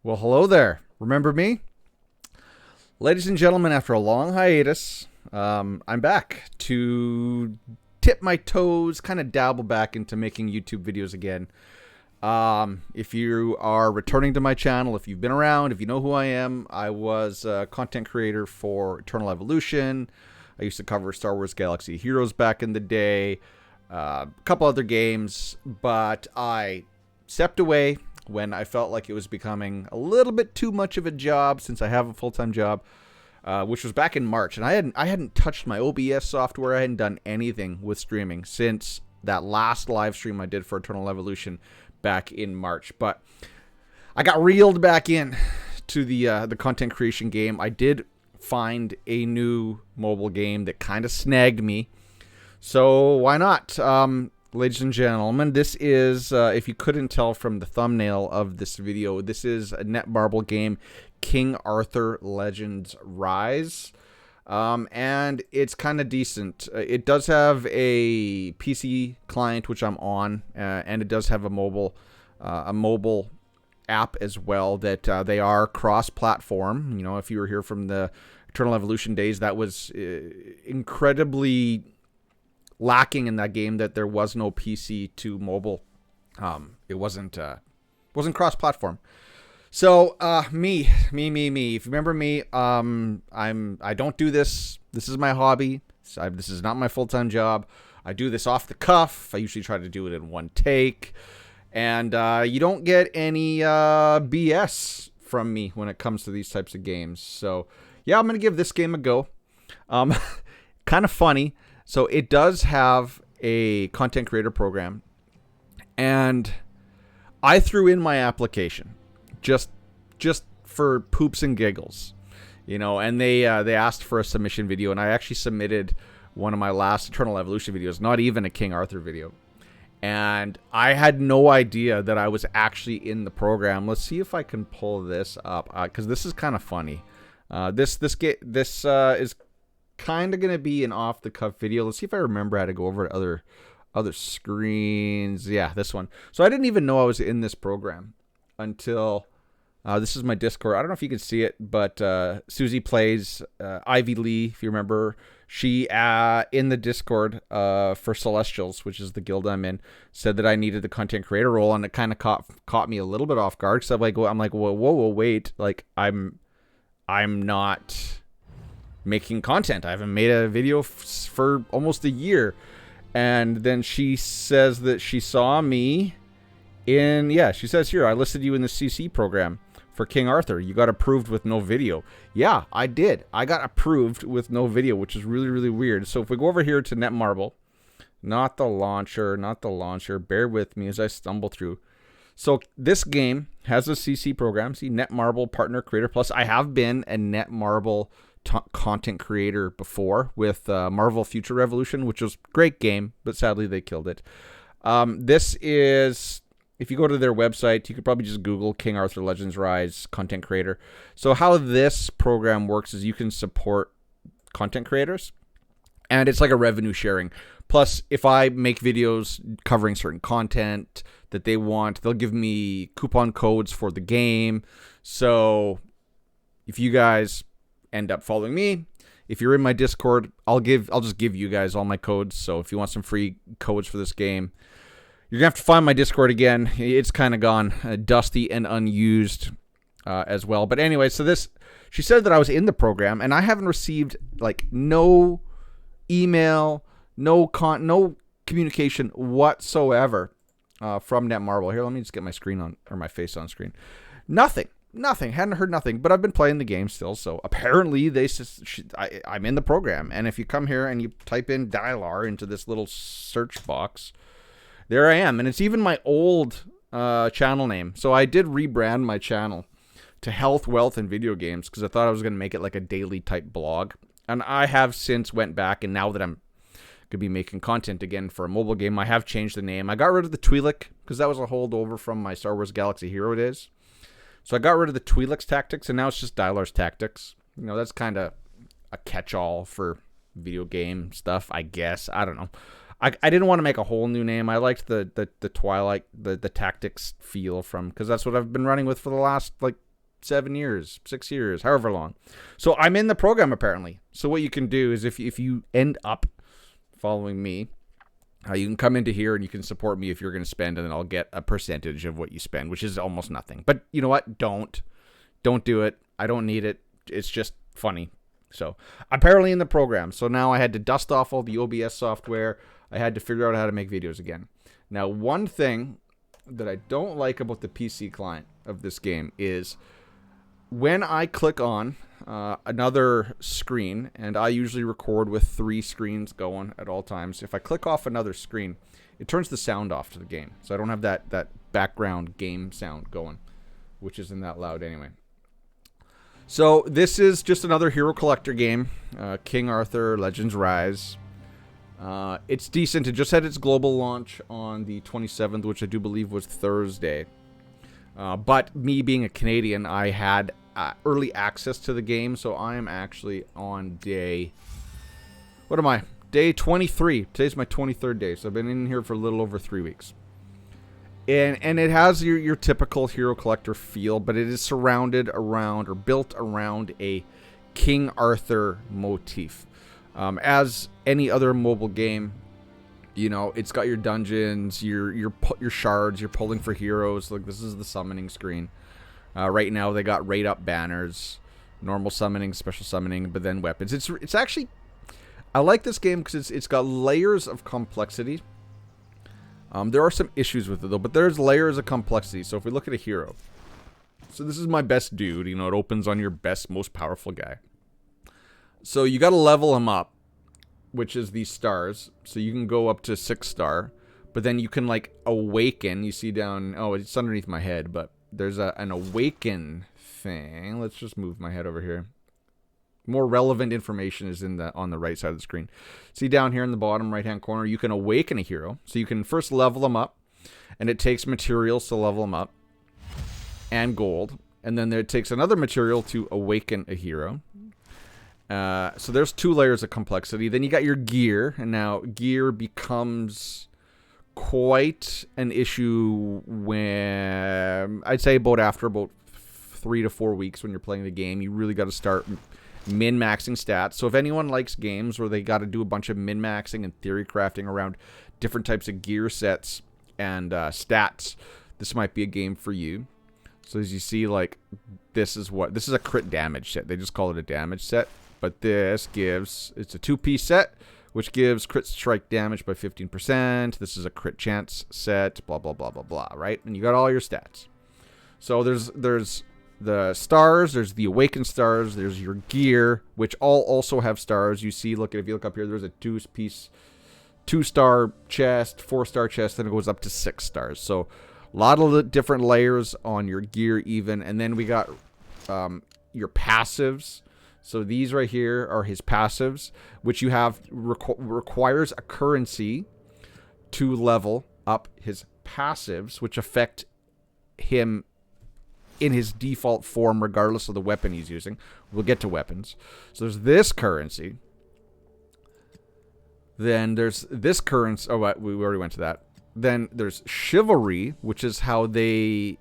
Well, hello there. Remember me? Ladies and gentlemen, after a long hiatus, I'm back to tip my toes, kind of dabble back into making YouTube videos again. If you are returning to my channel, if you've been around, if you know who I am, I was a content creator for Eternal Evolution. I used to cover Star Wars Galaxy Heroes back in the day, a couple other games, but I stepped away when I felt like it was becoming a little bit too much of a job since I have a full-time job, which was back in March. And I hadn't touched my OBS software. I hadn't done anything with streaming since that last live stream I did for Eternal Evolution back in March. But I got reeled back in to the content creation game. I did find a new mobile game that kind of snagged me. So why not? Ladies and gentlemen, this is, if you couldn't tell from the thumbnail of this video, this is a Netmarble game, King Arthur Legends Rise. And it's kind of decent. It does have a PC client, which I'm on, and it does have a mobile app as well that they are cross-platform. You know, if you were here from the Eternal Evolution days, that was incredibly lacking in that game, that there was no PC to mobile. It wasn't cross-platform. So me. If you remember me, I don't do this. This is my hobby. This is not my full-time job. I do this off the cuff. I usually try to do it in one take, and you don't get any BS from me when it comes to these types of games. So yeah, I'm gonna give this game a go. Kind of funny. So it does have a content creator program, and I threw in my application just for poops and giggles, you know. And they asked for a submission video, and I actually submitted one of my last Eternal Evolution videos, not even a King Arthur video, and I had no idea that I was actually in the program. Let's see if I can pull this up, because this is kind of funny. This is kind of going to be an off-the-cuff video. Let's see if I remember how to go over to other screens. Yeah, this one. So I didn't even know I was in this program until this is my Discord. I don't know if you can see it, but Susie Plays, Ivy Lee, if you remember, she in the Discord for Celestials, which is the guild I'm in, said that I needed the content creator role, and it kind of caught me a little bit off guard, because I'm like, whoa, wait, like I'm not making content. I haven't made a video for almost a year. And then she says that she saw me she says here, I listed you in the CC program for King Arthur. You got approved with no video. Yeah, I did. I got approved with no video, which is really, really weird. So if we go over here to Netmarble, not the launcher, bear with me as I stumble through. So this game has a CC program. See, Netmarble Partner Creator Plus. I have been a Netmarble content creator before with Marvel Future Revolution, which was a great game, but sadly they killed it. This is, if you go to their website, you could probably just Google King Arthur Legends Rise content creator. So how this program works is you can support content creators, and it's like a revenue sharing. Plus, if I make videos covering certain content that they want, they'll give me coupon codes for the game. So if you guys end up following me, if you're in my Discord, I'll just give you guys all my codes. So if you want some free codes for this game, you're gonna have to find my Discord again. It's kind of gone dusty and unused as well. But anyway, so she said that I was in the program, and I haven't received like no email, no communication whatsoever from Netmarble. Here, let me just get my screen on, or my face on screen. Nothing. Hadn't heard nothing, but I've been playing the game still. So apparently I'm in the program. And if you come here and you type in Dialar into this little search box, there I am. And it's even my old channel name. So I did rebrand my channel to Health, Wealth, and Video Games, because I thought I was going to make it like a daily type blog. And I have since went back, and now that I'm going to be making content again for a mobile game, I have changed the name. I got rid of the Twi'lek, because that was a holdover from my Star Wars Galaxy Hero days. So I got rid of the Twi'lek's Tactics, and now it's just Dialar's Tactics. You know, that's kind of a catch-all for video game stuff, I guess. I don't know. I didn't want to make a whole new name. I liked the Twilight, the Tactics feel from, because that's what I've been running with for the last, like, 7 years, 6 years, however long. So I'm in the program apparently. So what you can do is if you end up following me, you can come into here and you can support me if you're going to spend, and then I'll get a percentage of what you spend, which is almost nothing. But you know what? Don't do it. I don't need it. It's just funny. So apparently in the program. So now I had to dust off all the OBS software. I had to figure out how to make videos again. Now, one thing that I don't like about the PC client of this game is when I click on another screen, and I usually record with 3 screens going at all times. If I click off another screen, it turns the sound off to the game. So I don't have that background game sound going, which isn't that loud anyway. So this is just another hero collector game, King Arthur Legends Rise. It's decent. It just had its global launch on the 27th, which I do believe was Thursday. But me being a Canadian, I had early access to the game, so I am actually on day... What am I? Day 23. Today's my 23rd day, so I've been in here for a little over 3 weeks. And it has your typical hero collector feel, but it is surrounded around or built around a King Arthur motif. As any other mobile game, you know, it's got your dungeons, your shards, you're pulling for heroes. Like, this is the summoning screen. Right now they got rate up banners, normal summoning, special summoning, but then weapons. It's actually, I like this game because it's got layers of complexity. There are some issues with it though, but there's layers of complexity. So if we look at a hero, so this is my best dude. You know, it opens on your best, most powerful guy. So you got to level him up, which is these stars. So you can go up to 6 star, but then you can like awaken. You see down, oh, it's underneath my head, but there's an awaken thing. Let's just move my head over here. More relevant information is on the right side of the screen. See down here in the bottom right hand corner, you can awaken a hero. So you can first level them up, and it takes materials to level them up, and gold. And then it takes another material to awaken a hero. So there's 2 layers of complexity. Then you got your gear, and now gear becomes quite an issue when, I'd say after about 3 to 4 weeks when you're playing the game. You really got to start min-maxing stats. So if anyone likes games where they got to do a bunch of min-maxing and theory crafting around different types of gear sets and stats, this might be a game for you. So as you see, like, this is a crit damage set. They just call it a damage set. But this gives, it's a 2-piece set, which gives crit strike damage by 15%. This is a crit chance set, blah, blah, blah, blah, blah, right? And you got all your stats. So there's the stars, there's the awakened stars, there's your gear, which all also have stars. You see, look, if you look up here, there's a 2-piece, 2-star chest, 4-star chest, then it goes up to 6 stars. So a lot of different layers on your gear even. And then we got your passives. So these right here are his passives, which you have requires a currency to level up his passives, which affect him in his default form regardless of the weapon he's using. We'll get to weapons. So there's this currency. Then there's this currency. Oh, we already went to that. Then there's chivalry, which is how they...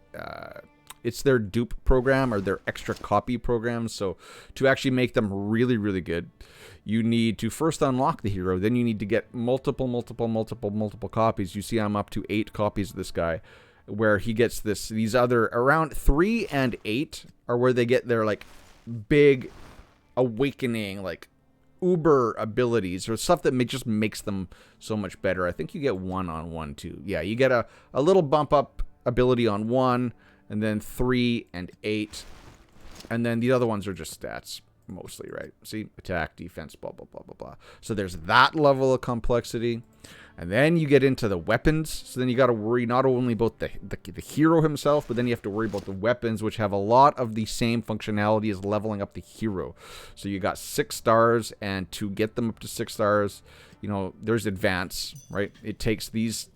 it's their dupe program or their extra copy program. So to actually make them really, really good, you need to first unlock the hero. Then you need to get multiple copies. You see I'm up to 8 copies of this guy, where he gets these other around 3 and 8 are where they get their like big awakening, like uber abilities or stuff that just makes them so much better. I think you get 1 on 1 too. Yeah, you get a little bump up ability on 1. And then 3 and 8. And then the other ones are just stats, mostly, right? See? Attack, defense, blah, blah, blah, blah, blah. So there's that level of complexity. And then you get into the weapons. So then you got to worry not only about the hero himself, but then you have to worry about the weapons, which have a lot of the same functionality as leveling up the hero. So you got 6 stars, and to get them up to 6 stars... You know, there's advance, right? It takes these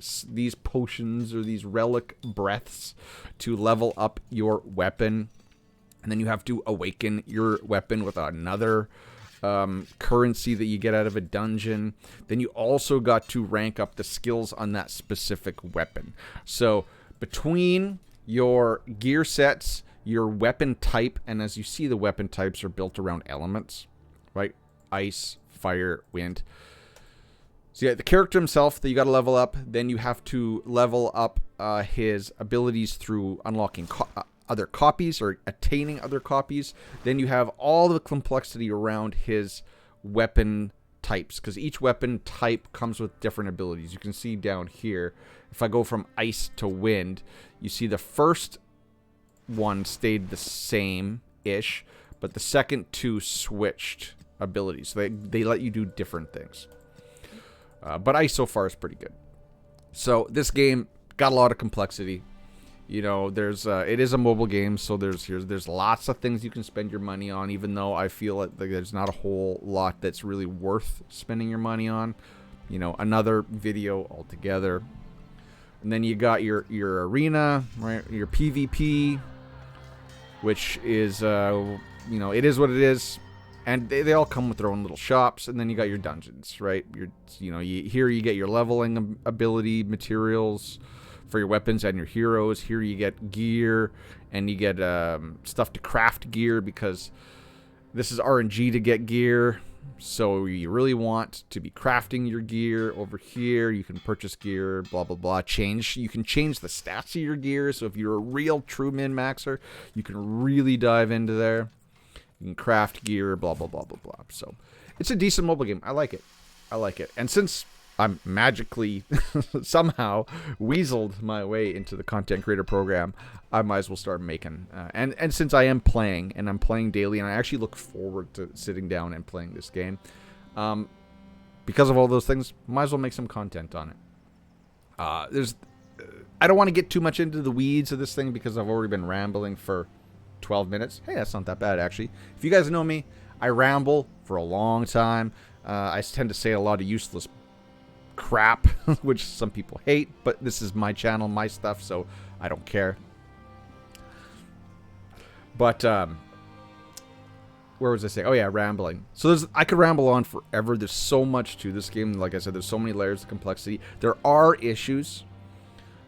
potions or these relic breaths to level up your weapon. And then you have to awaken your weapon with another currency that you get out of a dungeon. Then you also got to rank up the skills on that specific weapon. So between your gear sets, your weapon type, and as you see, the weapon types are built around elements, right? Ice, fire, wind. So yeah, the character himself that you got to level up. Then you have to level up his abilities through unlocking other copies or attaining other copies. Then you have all the complexity around his weapon types, because each weapon type comes with different abilities. You can see down here, if I go from ice to wind, you see the first one stayed the same-ish, but the second two switched abilities. So they let you do different things. But ice so far is pretty good. So this game got a lot of complexity. You know, there's it is a mobile game, so there's lots of things you can spend your money on, even though I feel like there's not a whole lot that's really worth spending your money on. You know, another video altogether. And then you got your arena, right? Your PvP, which is, you know, it is what it is. And they all come with their own little shops. And then you got your dungeons, right? Here you get your leveling ability materials for your weapons and your heroes. Here you get gear, and you get stuff to craft gear, because this is RNG to get gear. So you really want to be crafting your gear. Over here, you can purchase gear, blah, blah, blah. You can change the stats of your gear. So if you're a real true min-maxer, you can really dive into there. You can craft gear, blah, blah, blah, blah, blah. So it's a decent mobile game. I like it. I like it. And since I'm magically somehow weaseled my way into the content creator program, I might as well start making. And since I am playing, and I'm playing daily, and I actually look forward to sitting down and playing this game, because of all those things, might as well make some content on it. I don't want to get too much into the weeds of this thing, because I've already been rambling for 12 minutes. Hey, that's not that bad, actually. If you guys know me, I ramble for a long time. I tend to say a lot of useless crap, which some people hate, but this is my channel, my stuff, so I don't care. But where was I saying? Oh yeah, rambling. So I could ramble on forever. There's so much to this game. Like I said, there's so many layers of complexity. There are issues,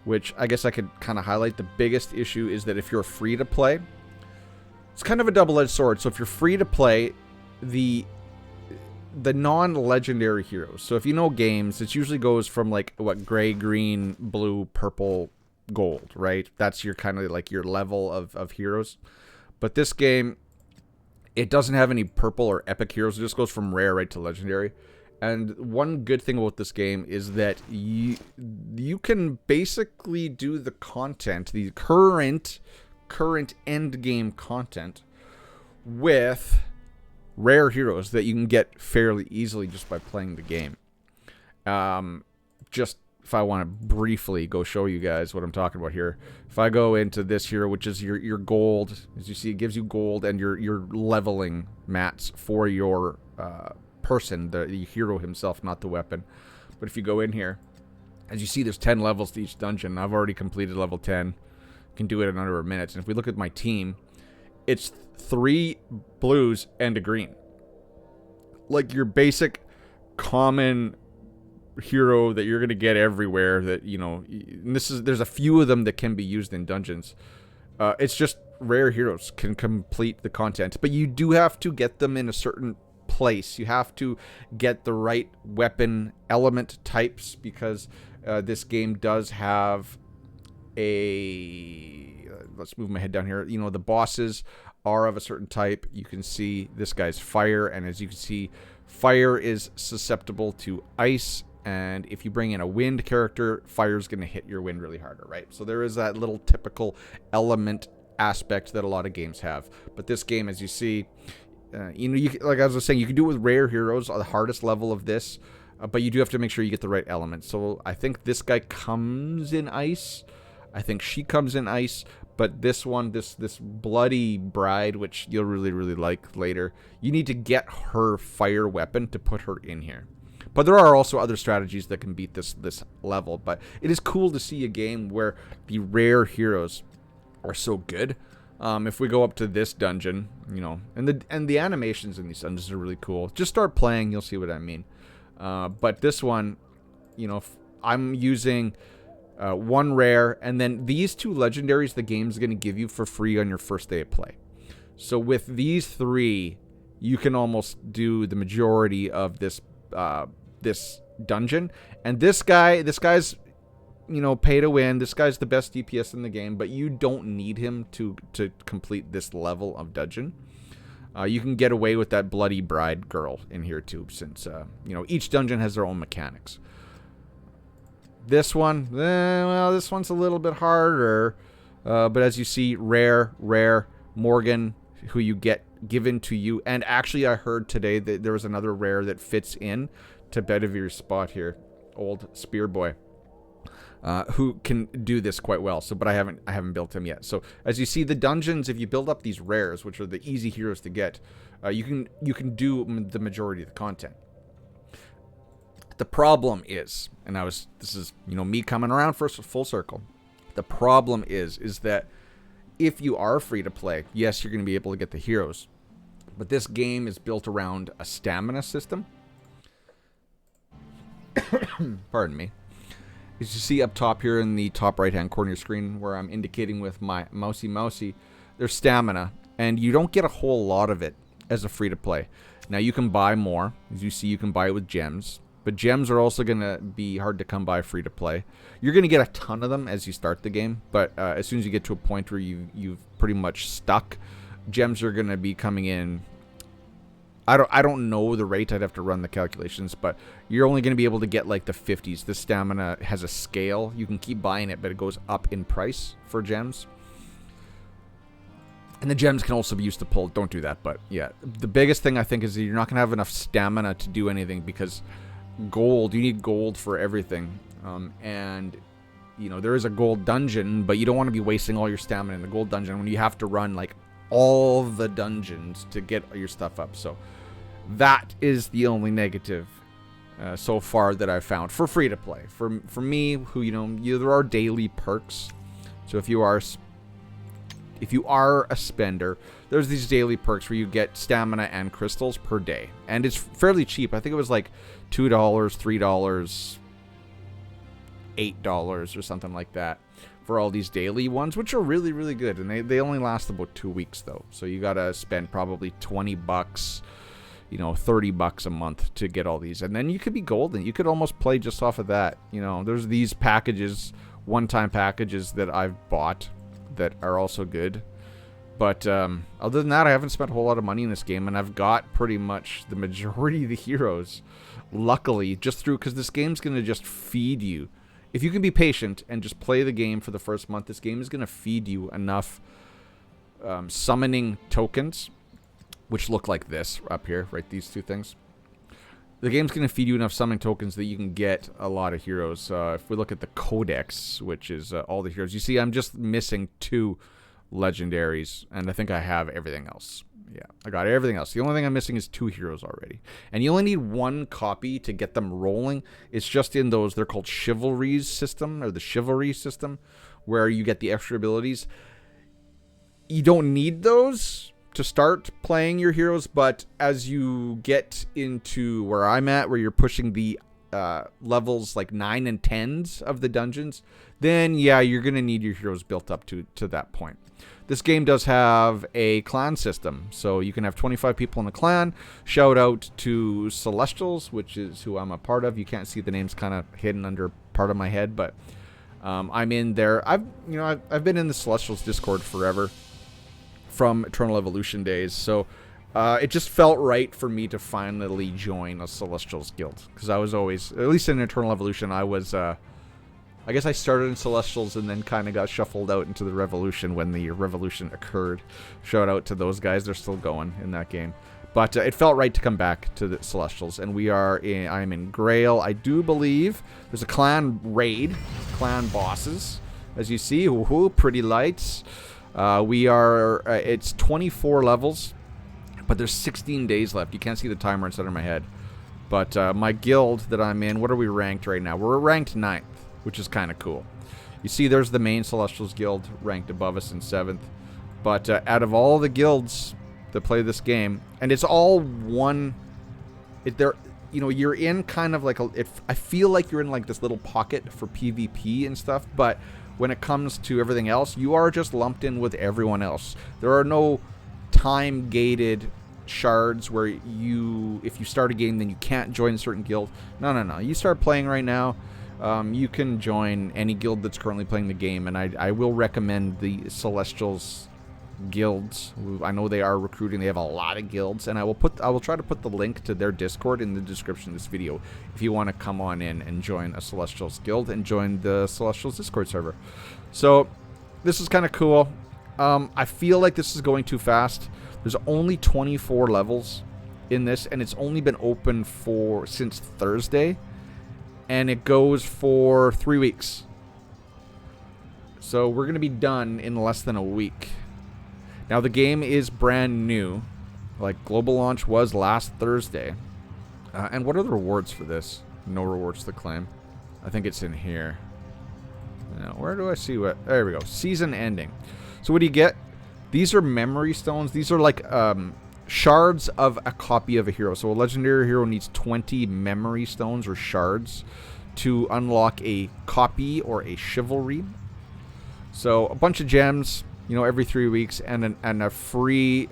which I guess I could kind of highlight. The biggest issue is that if you're free to play, it's kind of a double-edged sword. So if you're free to play, the non-legendary heroes. So if you know games, it usually goes from like what, gray, green, blue, purple, gold, right? That's your kind of like your level of heroes. But this game, it doesn't have any purple or epic heroes. It just goes from rare right to legendary. And one good thing about this game is that you can basically do the content, the current end game content, with rare heroes that you can get fairly easily just by playing the game. Just if I want to briefly go show you guys what I'm talking about here. If I go into this hero, which is your gold, as you see, it gives you gold and your leveling mats for your person, the hero himself, not the weapon. But if you go in here, as you see, there's 10 levels to each dungeon. I've already completed level 10. Can do it in under a minute. And if we look at my team, it's 3 blues and a green. Like your basic common hero that you're going to get everywhere, that, you know, and there's a few of them that can be used in dungeons. It's just rare heroes can complete the content, but you do have to get them in a certain place. You have to get the right weapon element types, because this game does have let's move my head down here. You know, the bosses are of a certain type. You can see this guy's fire, and as you can see, fire is susceptible to ice, and if you bring in a wind character, fire's going to hit your wind really harder, right? So there is that little typical element aspect that a lot of games have. But this game, as you see, you know, like I was saying, you can do it with rare heroes, the hardest level of this, but you do have to make sure you get the right element. So I think this guy comes in ice. I think she comes in ice, but this one, this bloody bride, which you'll really, really like later, you need to get her fire weapon to put her in here. But there are also other strategies that can beat this level. But it is cool to see a game where the rare heroes are so good. If we go up to this dungeon, you know, and the animations in these dungeons are really cool. Just start playing, you'll see what I mean. But this one, you know, I'm using one rare, and then these 2 legendaries the game's going to give you for free on your first day of play. So with these 3, you can almost do the majority of this this dungeon. And this guy's, you know, pay to win. This guy's the best DPS in the game, but you don't need him to complete this level of dungeon. You can get away with that bloody bride girl in here too, since you know, each dungeon has their own mechanics. This one, well, this one's a little bit harder, but as you see, rare, Morgan, who you get given to you. And actually, I heard today that there was another rare that fits in to Bedivir's spot here, old Spear Boy, who can do this quite well. So, but I haven't built him yet. So, as you see, the dungeons, if you build up these rares, which are the easy heroes to get, you can do the majority of the content. The problem is, and this is, you know, me coming around for full circle. The problem is that if you are free to play, yes, you're going to be able to get the heroes, but this game is built around a stamina system. Pardon me. As you see up top here in the top right-hand corner of your screen, where I'm indicating with my mousey, there's stamina, and you don't get a whole lot of it as a free to play. Now you can buy more. As you see, you can buy it with gems. But gems are also going to be hard to come by free to play. You're going to get a ton of them as you start the game, but as soon as you get to a point where you've pretty much stuck, gems are going to be coming in. I don't know the rate. I'd have to run the calculations, but you're only going to be able to get like the 50s. This stamina has a scale. You can keep buying it, but it goes up in price for gems. And the gems can also be used to pull. Don't do that, but yeah. The biggest thing I think is that you're not going to have enough stamina to do anything, because gold, you need gold for everything. And you know, there is a gold dungeon, but you don't want to be wasting all your stamina in the gold dungeon when you have to run like all the dungeons to get your stuff up. So that is the only negative so far that I've found for free to play. For me, who, you know, there are daily perks. So if you are a spender, there's these daily perks where you get stamina and crystals per day, and it's fairly cheap. I think it was like $2, $3, $8 or something like that for all these daily ones, which are really, really good. And they only last about 2 weeks though. So you gotta spend probably $20, you know, $30 a month to get all these. And then you could be golden. You could almost play just off of that. You know, there's these packages, one-time packages that I've bought that are also good. But other than that, I haven't spent a whole lot of money in this game, and I've got pretty much the majority of the heroes, luckily, just through, because this game's going to just feed you. If you can be patient and just play the game for the first month, this game is going to feed you enough summoning tokens, which look like this up here, right? These two things. The game's going to feed you enough summoning tokens that you can get a lot of heroes. If we look at the Codex, which is all the heroes, you see I'm just missing 2 legendaries, and I think I have everything else. Yeah, I got everything else. The only thing I'm missing is 2 heroes already. And you only need 1 copy to get them rolling. It's just in those, they're called Chivalry's system, or the Chivalry system, where you get the extra abilities. You don't need those to start playing your heroes, but as you get into where I'm at, where you're pushing the levels like 9 and 10s of the dungeons, then yeah, you're going to need your heroes built up to that point. This game does have a clan system, so you can have 25 people in a clan. Shout out to Celestials, which is who I'm a part of. You can't see the names, kind of hidden under part of my head, but I'm in there. I've been in the Celestials Discord forever, from Eternal Evolution days, so it just felt right for me to finally join a Celestials guild, because I was always, at least in Eternal Evolution, I was I guess I started in Celestials and then kind of got shuffled out into the Revolution when the Revolution occurred. Shout out to those guys, they're still going in that game. But it felt right to come back to the Celestials, and I'm in Grail. I do believe there's a clan raid, clan bosses, as you see. Woohoo, pretty lights. It's 24 levels, but there's 16 days left. You can't see the timer inside of my head. But my guild that I'm in, what are we ranked right now? We're ranked 9th, which is kind of cool. You see there's the main Celestials guild ranked above us in 7th. But out of all the guilds that play this game, and it's all one, you know, you're in kind of like I feel like you're in like this little pocket for PvP and stuff, but when it comes to everything else, you are just lumped in with everyone else. There are no time gated shards where if you start a game, then you can't join a certain guild. No. You start playing right now, you can join any guild that's currently playing the game, and I will recommend the Celestials guilds. I know they are recruiting. They have a lot of guilds, and I will try to put the link to their Discord in the description of this video if you want to come on in and join a Celestials guild and join the Celestials Discord server. So this is kind of cool. I feel like this is going too fast. There's only 24 levels in this, and it's only been open since Thursday, and it goes for 3 weeks. So we're going to be done in less than a week. Now, the game is brand new. Like, global launch was last Thursday. And what are the rewards for this? No rewards to claim. I think it's in here. Now, where do I see what? There we go. Season ending. So what do you get? These are memory stones. These are like shards of a copy of a hero. So a legendary hero needs 20 memory stones or shards to unlock a copy or a chivalry. So a bunch of gems, you know, every 3 weeks, and a free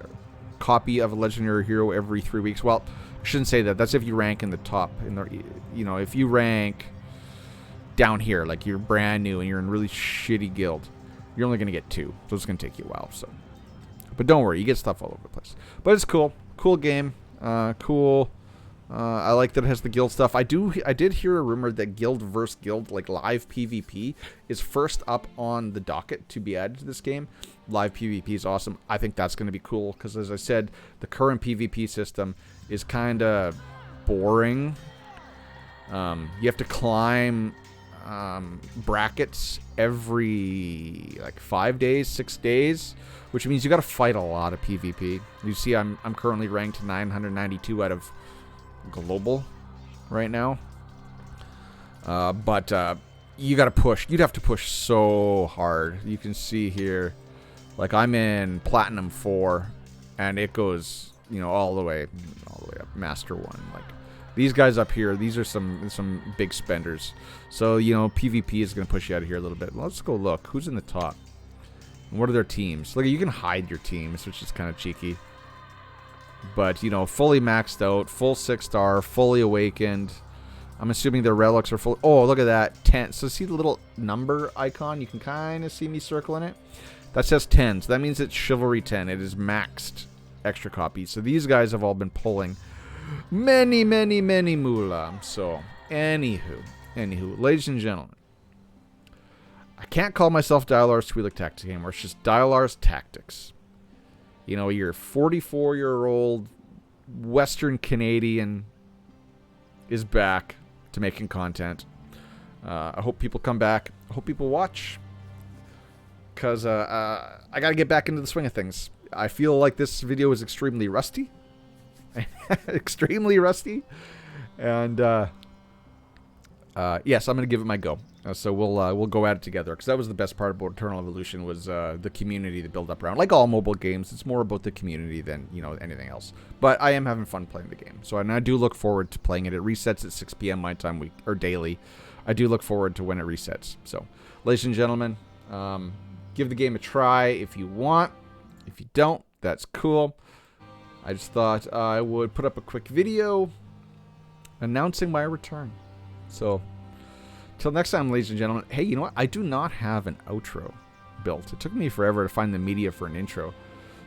copy of a legendary hero every 3 weeks. Well, I shouldn't say that. That's if you rank in the top. You know, if you rank down here, like you're brand new and you're in a really shitty guild, you're only going to get 2. So it's going to take you a while. So, but don't worry, you get stuff all over the place. But it's cool. Cool game. Cool. I like that it has the guild stuff. I did hear a rumor that guild versus guild, like live PvP, is first up on the docket to be added to this game. Live PvP is awesome. I think that's going to be cool because, as I said, the current PvP system is kind of boring. You have to climb brackets every like 5 days, 6 days, which means you got to fight a lot of PvP. You see, I'm currently ranked 992 out of global right now, but you got to push. You'd have to push so hard. You can see here, like I'm in Platinum 4, and it goes, you know, all the way up Master 1. Like these guys up here, these are some big spenders. So, you know, PvP is going to push you out of here a little bit. Let's go look who's in the top. And what are their teams? Look, you can hide your teams, which is kind of cheeky. But, you know, fully maxed out, full 6-star, fully awakened. I'm assuming their relics are full. Oh, look at that. 10. So see the little number icon? You can kind of see me circling it. That says 10. So that means it's Chivalry 10. It is maxed extra copies. So these guys have all been pulling many moolah. So, anywho, ladies and gentlemen, I can't call myself Dialar's Twi'lek Tactics anymore. It's just Dialar's Tactics. You know, your 44-year-old Western Canadian is back to making content. I hope people come back. I hope people watch. Because I got to get back into the swing of things. I feel like this video is extremely rusty. Extremely rusty. And, yes, I'm going to give it my go. So we'll go at it together, because that was the best part about Eternal Evolution, was the community that built up around. Like all mobile games, it's more about the community than, you know, anything else. But I am having fun playing the game, so I do look forward to playing it. It resets at 6 p.m. my time daily. I do look forward to when it resets. So, ladies and gentlemen, give the game a try if you want. If you don't, that's cool. I just thought I would put up a quick video announcing my return. So, till next time, ladies and gentlemen. Hey, you know what? I do not have an outro built. It took me forever to find the media for an intro.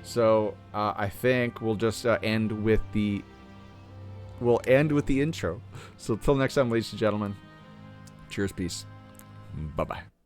So, I think we'll just end with the intro. So, till next time, ladies and gentlemen. Cheers, peace. Bye-bye.